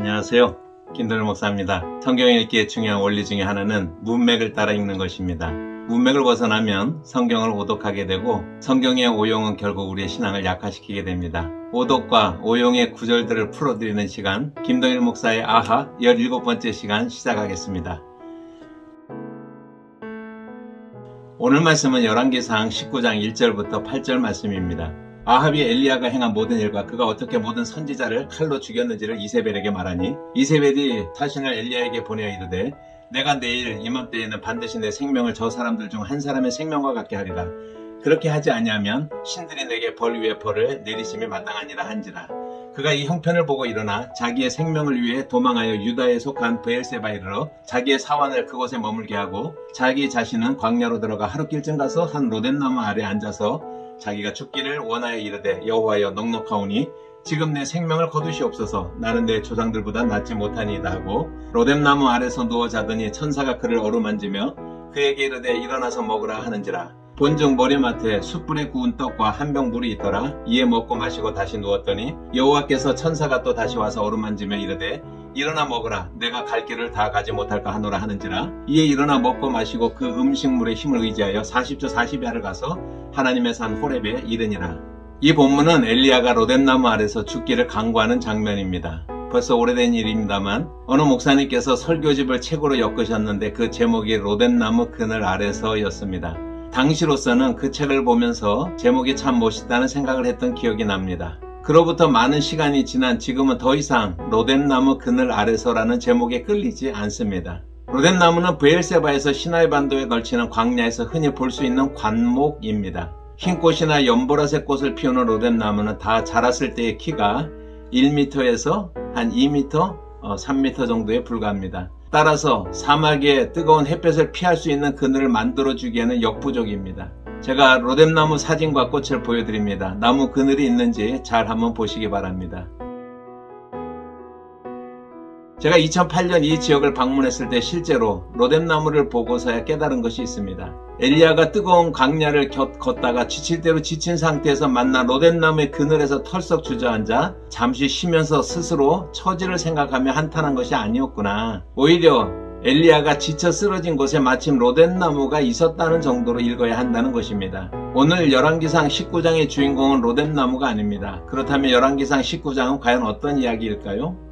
안녕하세요. 김도일 목사입니다. 성경 읽기의 중요한 원리 중에 하나는 문맥을 따라 읽는 것입니다. 문맥을 벗어나면 성경을 오독하게 되고 성경의 오용은 결국 우리의 신앙을 약화시키게 됩니다. 오독과 오용의 구절들을 풀어드리는 시간, 김도일 목사의 아하 17번째 시간 시작하겠습니다. 오늘 말씀은 열왕기상 19장 1절부터 8절 말씀입니다. 아합이 엘리야가 행한 모든 일과 그가 어떻게 모든 선지자를 칼로 죽였는지를 이세벨에게 말하니 이세벨이 자신을 엘리야에게 보내어 이르되 내가 내일 이맘때에는 반드시 내 생명을 저 사람들 중 한 사람의 생명과 같게 하리라. 그렇게 하지 아니하면 신들이 내게 벌 위에 벌을 내리심이 마땅하니라 한지라. 그가 이 형편을 보고 일어나 자기의 생명을 위해 도망하여 유다에 속한 브엘세바에 이르러 자기의 사환을 그곳에 머물게 하고 자기 자신은 광야로 들어가 하룻길쯤 가서 한 로뎀나무 아래 앉아서 자기가 죽기를 원하여 이르되 여호와여 넉넉하오니 지금 내 생명을 거두시옵소서. 나는 내 조상들보다 낫지 못하니이다 하고 로뎀나무 아래서 누워 자더니 천사가 그를 어루만지며 그에게 이르되 일어나서 먹으라 하는지라. 본즉 머리맡에 숯불에 구운 떡과 한 병 물이 있더라. 이에 먹고 마시고 다시 누웠더니 여호와께서 천사가 또 다시 와서 어루만지며 이르되 일어나 먹으라. 내가 갈 길을 다 가지 못할까 하노라 하는지라. 이에 일어나 먹고 마시고 그 음식물의 힘을 의지하여 40조 40야를 가서 하나님의 산 호렙에 이르니라. 이 본문은 엘리야가 로뎀나무 아래서 죽기를 간구하는 장면입니다. 벌써 오래된 일입니다만 어느 목사님께서 설교집을 책으로 엮으셨는데 그 제목이 로뎀나무 그늘 아래서였습니다. 당시로서는 그 책을 보면서 제목이 참 멋있다는 생각을 했던 기억이 납니다. 그로부터 많은 시간이 지난 지금은 더 이상 로뎀나무 그늘 아래서라는 제목에 끌리지 않습니다. 로뎀나무는 브엘세바에서 시나이 반도에 걸치는 광야에서 흔히 볼 수 있는 관목입니다. 흰꽃이나 연보라색 꽃을 피우는 로뎀나무는 다 자랐을 때의 키가 1m에서 한 2m, 3m 정도에 불과합니다. 따라서 사막의 뜨거운 햇볕을 피할 수 있는 그늘을 만들어주기에는 역부족입니다. 제가 로뎀나무 사진과 꽃을 보여드립니다. 나무 그늘이 있는지 잘 한번 보시기 바랍니다. 제가 2008년 이 지역을 방문했을 때 실제로 로뎀나무를 보고서야 깨달은 것이 있습니다. 엘리야가 뜨거운 광야를 걷다가 지칠 대로 지친 상태에서 만난 로뎀나무의 그늘에서 털썩 주저앉아 잠시 쉬면서 스스로 처지를 생각하며 한탄한 것이 아니었구나. 오히려 엘리야가 지쳐 쓰러진 곳에 마침 로뎀나무가 있었다는 정도로 읽어야 한다는 것입니다. 오늘 열왕기상 19장의 주인공은 로뎀나무가 아닙니다. 그렇다면 열왕기상 19장은 과연 어떤 이야기일까요?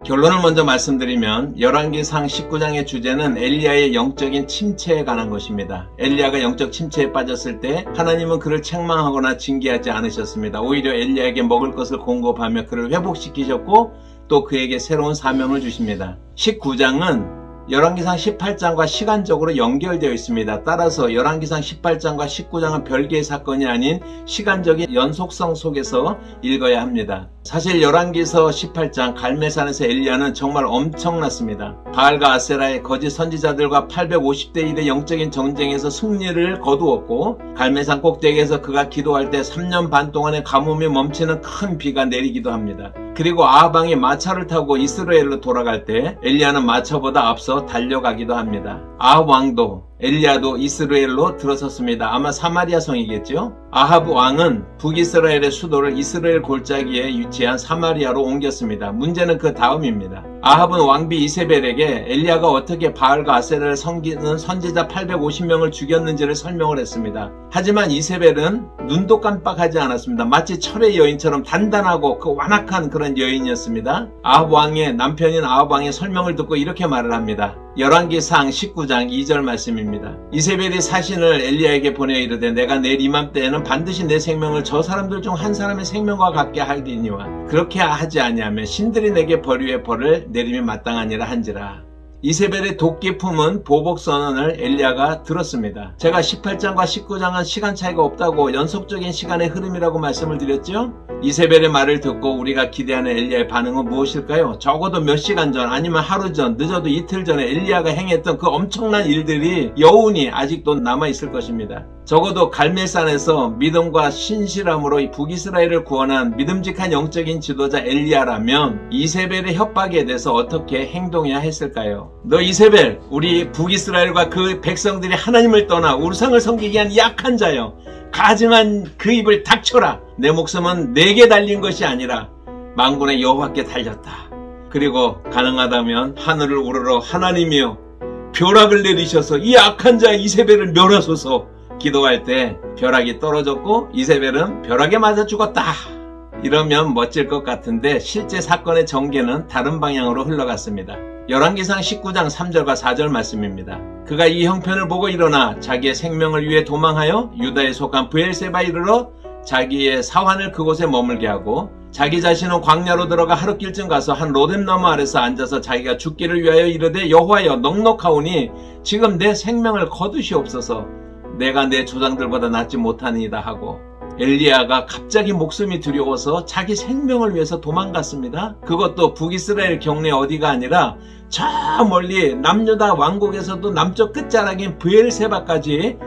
결론을 먼저 말씀드리면 열왕기상 19장의 주제는 엘리야의 영적인 침체에 관한 것입니다. 엘리야가 영적 침체에 빠졌을 때 하나님은 그를 책망하거나 징계하지 않으셨습니다. 오히려 엘리야에게 먹을 것을 공급하며 그를 회복시키셨고 또 그에게 새로운 사명을 주십니다. 19장은 열왕기상 18장과 시간적으로 연결되어 있습니다. 따라서 열왕기상 18장과 19장은 별개의 사건이 아닌 시간적인 연속성 속에서 읽어야 합니다. 사실 열왕기서 18장 갈멜산에서 엘리야는 정말 엄청났습니다. 바알과 아세라의 거짓 선지자들과 850대 1의 영적인 전쟁에서 승리를 거두었고 갈멜산 꼭대기에서 그가 기도할 때 3년 반 동안의 가뭄이 멈추는 큰 비가 내리기도 합니다. 그리고 아합 왕이 마차를 타고 이스라엘로 돌아갈 때 엘리야는 마차보다 앞서 달려가기도 합니다. 아합 왕도 엘리야도 이스라엘로 들어섰습니다. 아마 사마리아 성이겠죠? 아합 왕은 북이스라엘의 수도를 이스라엘 골짜기에 위치한 사마리아로 옮겼습니다. 문제는 그 다음입니다. 아합은 왕비 이세벨에게 엘리야가 어떻게 바알과 아세라를 섬기는 선지자 850명을 죽였는지를 설명을 했습니다. 하지만 이세벨은 눈도 깜빡하지 않았습니다. 마치 철의 여인처럼 단단하고 그 완악한 그런 여인이었습니다. 아합 왕의 남편인 아합 왕의 설명을 듣고 이렇게 말을 합니다. 열왕기상 19장 2절 말씀입니다. 이세벨이 사신을 엘리야에게 보내어 이르되 내가 내일 이맘때에는 반드시 내 생명을 저 사람들 중 한 사람의 생명과 같게 하리니와 그렇게 하지 아니하면 신들이 내게 벌 위에 벌을 내림이 마땅하니라 한지라. 이세벨의 도끼 품은 보복 선언을 엘리야가 들었습니다. 제가 18장과 19장은 시간 차이가 없다고 연속적인 시간의 흐름이라고 말씀을 드렸죠? 이세벨의 말을 듣고 우리가 기대하는 엘리야의 반응은 무엇일까요? 적어도 몇 시간 전 아니면 하루 전 늦어도 이틀 전에 엘리야가 행했던 그 엄청난 일들이 여운이 아직도 남아있을 것입니다. 적어도 갈멜산에서 믿음과 신실함으로 이 북이스라엘을 구원한 믿음직한 영적인 지도자 엘리야라면 이세벨의 협박에 대해서 어떻게 행동해야 했을까요? 너 이세벨, 우리 북이스라엘과 그 백성들이 하나님을 떠나 우상을 섬기기 위한 약한 자여, 가증한 그 입을 닥쳐라. 내 목숨은 내게 달린 것이 아니라 만군의 여호와께 달렸다. 그리고 가능하다면 하늘을 우러러 하나님이여 벼락을 내리셔서 이 악한 자 이세벨을 멸하소서 기도할 때 벼락이 떨어졌고 이세벨은 벼락에 맞아 죽었다. 이러면 멋질 것 같은데 실제 사건의 전개는 다른 방향으로 흘러갔습니다. 열왕기상 19장 3절과 4절 말씀입니다. 그가 이 형편을 보고 일어나 자기의 생명을 위해 도망하여 유다에 속한 브엘세바에 이르러 자기의 사환을 그곳에 머물게 하고 자기 자신은 광야로 들어가 하룻길쯤 가서 한 로뎀나무 아래서 앉아서 자기가 죽기를 위하여 이르되 여호와여 넉넉하오니 지금 내 생명을 거두시옵소서. 내가 내 조상들보다 낫지 못하니이다 하고 엘리야가 갑자기 목숨이 두려워서 자기 생명을 위해서 도망갔습니다. 그것도 북이스라엘 경내 어디가 아니라 저 멀리 남유다 왕국에서도 남쪽 끝자락인 브엘세바까지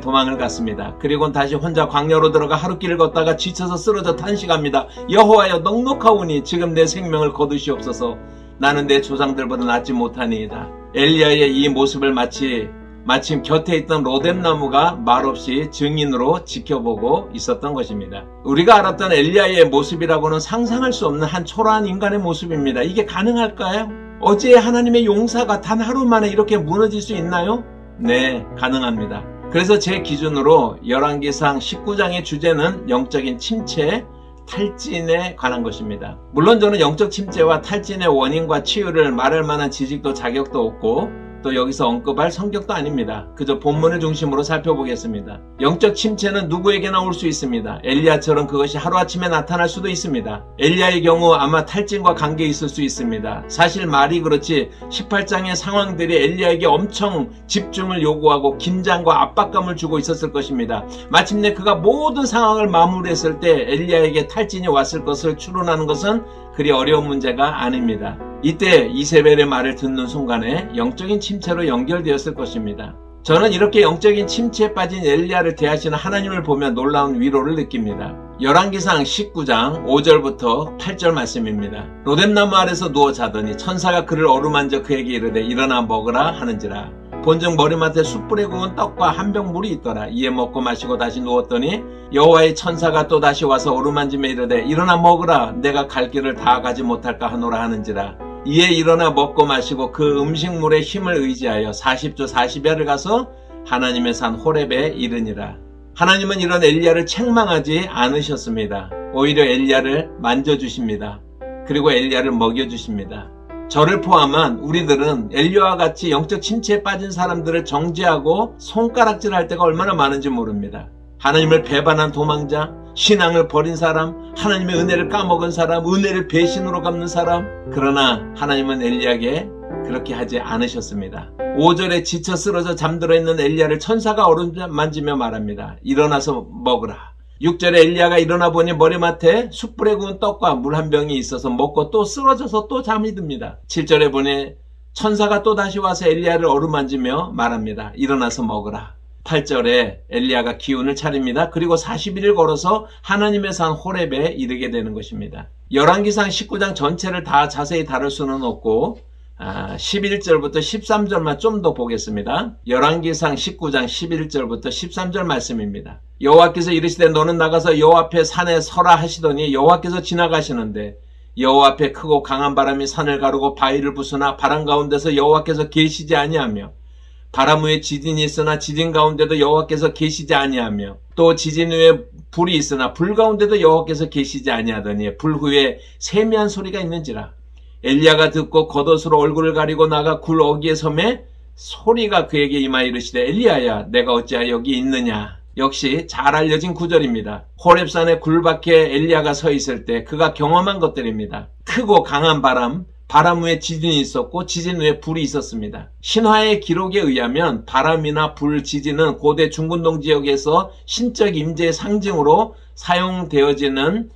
도망을 갔습니다. 그리고 다시 혼자 광야로 들어가 하룻길을 걷다가 지쳐서 쓰러져 탄식합니다. 여호와여 넉넉하오니 지금 내 생명을 거두시옵소서. 나는 내 조상들보다 낫지 못하니이다. 엘리야의 이 모습을 마침 곁에 있던 로뎀나무가 말없이 증인으로 지켜보고 있었던 것입니다. 우리가 알았던 엘리야의 모습이라고는 상상할 수 없는 한 초라한 인간의 모습입니다. 이게 가능할까요? 어제 하나님의 용사가 단 하루 만에 이렇게 무너질 수 있나요? 네, 가능합니다. 그래서 제 기준으로 열왕기상 19장의 주제는 영적인 침체, 탈진에 관한 것입니다. 물론 저는 영적 침체와 탈진의 원인과 치유를 말할 만한 지식도 자격도 없고 또 여기서 언급할 성격도 아닙니다. 그저 본문을 중심으로 살펴보겠습니다. 영적 침체는 누구에게나 올 수 있습니다. 엘리야처럼 그것이 하루아침에 나타날 수도 있습니다. 엘리야의 경우 아마 탈진과 관계 있을 수 있습니다. 사실 말이 그렇지 18장의 상황들이 엘리야에게 엄청 집중을 요구하고 긴장과 압박감을 주고 있었을 것입니다. 마침내 그가 모든 상황을 마무리했을 때 엘리야에게 탈진이 왔을 것을 추론하는 것은 그리 어려운 문제가 아닙니다. 이때 이세벨의 말을 듣는 순간에 영적인 침체로 연결되었을 것입니다. 저는 이렇게 영적인 침체에 빠진 엘리야를 대하시는 하나님을 보며 놀라운 위로를 느낍니다. 열왕기상 19장 5절부터 8절 말씀입니다. 로뎀나무 아래서 누워 자더니 천사가 그를 어루만져 그에게 이르되 일어나 먹으라 하는지라. 본즉 머리맡에 숯불에 구운 떡과 한 병 물이 있더라. 이에 먹고 마시고 다시 누웠더니 여호와의 천사가 또 다시 와서 어루만지며 이르되 일어나 먹으라. 내가 갈 길을 다 가지 못할까 하노라 하는지라. 이에 일어나 먹고 마시고 그 음식물의 힘을 의지하여 40주 40야를 가서 하나님의 산 호렙에 이르니라. 하나님은 이런 엘리야를 책망하지 않으셨습니다. 오히려 엘리야를 만져주십니다. 그리고 엘리야를 먹여주십니다. 저를 포함한 우리들은 엘리야와 같이 영적 침체에 빠진 사람들을 정죄하고 손가락질할 때가 얼마나 많은지 모릅니다. 하나님을 배반한 도망자, 신앙을 버린 사람, 하나님의 은혜를 까먹은 사람, 은혜를 배신으로 갚는 사람. 그러나 하나님은 엘리야에게 그렇게 하지 않으셨습니다. 5절에 지쳐 쓰러져 잠들어 있는 엘리야를 천사가 어루만지며 말합니다. 일어나서 먹으라. 6절에 엘리야가 일어나 보니 머리맡에 숯불에 구운 떡과 물 한 병이 있어서 먹고 또 쓰러져서 또 잠이 듭니다. 7절에 보니 천사가 또 다시 와서 엘리야를 어루만지며 말합니다. 일어나서 먹으라. 8절에 엘리야가 기운을 차립니다. 그리고 41일 걸어서 하나님의 산 호렙에 이르게 되는 것입니다. 열왕기상 19장 전체를 다 자세히 다룰 수는 없고 11절부터 13절만 좀 더 보겠습니다. 열왕기상 19장 11절부터 13절 말씀입니다. 여호와께서 이르시되 너는 나가서 여호와 앞에 산에 서라 하시더니 여호와께서 지나가시는데 여호와 앞에 크고 강한 바람이 산을 가르고 바위를 부수나 바람 가운데서 여호와께서 계시지 아니하며 바람 후에 지진이 있으나 지진 가운데도 여호와께서 계시지 아니하며 또 지진 후에 불이 있으나 불 가운데도 여호와께서 계시지 아니하더니 불 후에 세미한 소리가 있는지라. 엘리야가 듣고 겉옷으로 얼굴을 가리고 나가 굴 어귀에 섬에 소리가 그에게 임하여 이르시되 엘리야야 내가 어찌하여 여기 있느냐. 역시 잘 알려진 구절입니다. 호렙산의 굴 밖에 엘리야가 서 있을 때 그가 경험한 것들입니다. 크고 강한 바람 후에 지진이 있었고 지진 후에 불이 있었습니다. 신화의 기록에 의하면 바람이나 불, 지진은 고대 중근동 지역에서 신적 임재의 상징으로 사용되어지는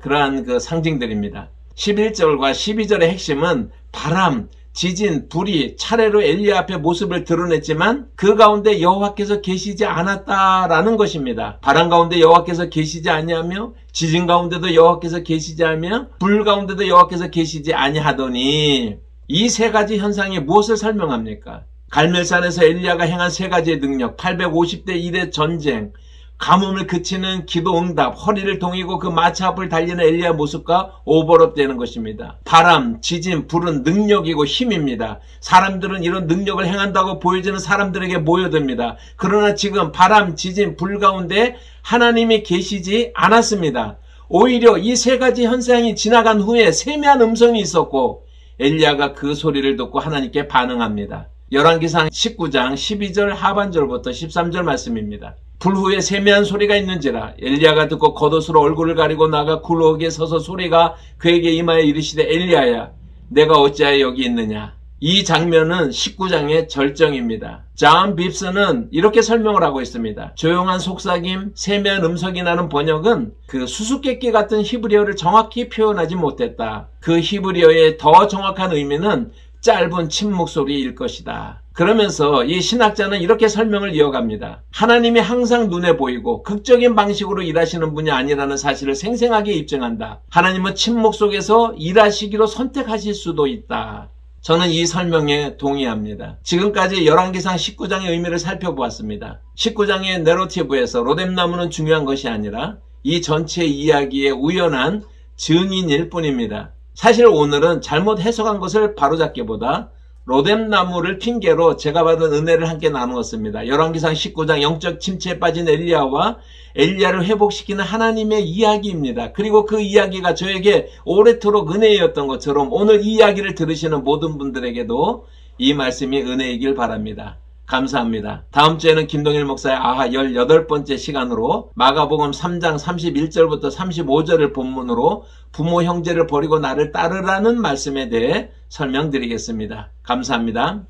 그러한 그 상징들입니다. 11절과 12절의 핵심은 바람, 지진, 불이 차례로 엘리야 앞에 모습을 드러냈지만 그 가운데 여호와께서 계시지 않았다라는 것입니다. 바람 가운데 여호와께서 계시지 아니하며 지진 가운데도 여호와께서 계시지 아니하며 불 가운데도 여호와께서 계시지 아니하더니 이 세 가지 현상이 무엇을 설명합니까? 갈멜산에서 엘리야가 행한 세 가지의 능력, 850대 1의 전쟁, 가뭄을 그치는 기도 응답, 허리를 동이고 그 마차 앞을 달리는 엘리야 모습과 오버랩되는 것입니다. 바람, 지진, 불은 능력이고 힘입니다. 사람들은 이런 능력을 행한다고 보여지는 사람들에게 모여듭니다. 그러나 지금 바람, 지진, 불 가운데 하나님이 계시지 않았습니다. 오히려 이 세 가지 현상이 지나간 후에 세미한 음성이 있었고 엘리야가 그 소리를 듣고 하나님께 반응합니다. 열왕기상 19장 12절 하반절부터 13절 말씀입니다. 불 후에 세미한 소리가 있는지라 엘리야가 듣고 겉옷으로 얼굴을 가리고 나가 굴곡에 서서 소리가 그에게 임하여 이르시되 엘리야야 내가 어찌하여 여기 있느냐. 이 장면은 19장의 절정입니다. 존 빕스는 이렇게 설명을 하고 있습니다. 조용한 속삭임, 세미한 음성이 나는 번역은 그 수수께끼 같은 히브리어를 정확히 표현하지 못했다. 그 히브리어의 더 정확한 의미는 짧은 침묵 소리일 것이다. 그러면서 이 신학자는 이렇게 설명을 이어갑니다. 하나님이 항상 눈에 보이고 극적인 방식으로 일하시는 분이 아니라는 사실을 생생하게 입증한다. 하나님은 침묵 속에서 일하시기로 선택하실 수도 있다. 저는 이 설명에 동의합니다. 지금까지 열왕기상 19장의 의미를 살펴보았습니다. 19장의 내러티브에서 로뎀나무는 중요한 것이 아니라 이 전체 이야기의 우연한 증인일 뿐입니다. 사실 오늘은 잘못 해석한 것을 바로잡기보다 로뎀나무를 핑계로 제가 받은 은혜를 함께 나누었습니다. 열왕기상 19장 영적 침체에 빠진 엘리야와 엘리야를 회복시키는 하나님의 이야기입니다. 그리고 그 이야기가 저에게 오래도록 은혜였던 것처럼 오늘 이 이야기를 들으시는 모든 분들에게도 이 말씀이 은혜이길 바랍니다. 감사합니다. 다음 주에는 김동일 목사의 아하 18번째 시간으로 마가복음 3장 31절부터 35절을 본문으로 부모 형제를 버리고 나를 따르라는 말씀에 대해 설명드리겠습니다. 감사합니다.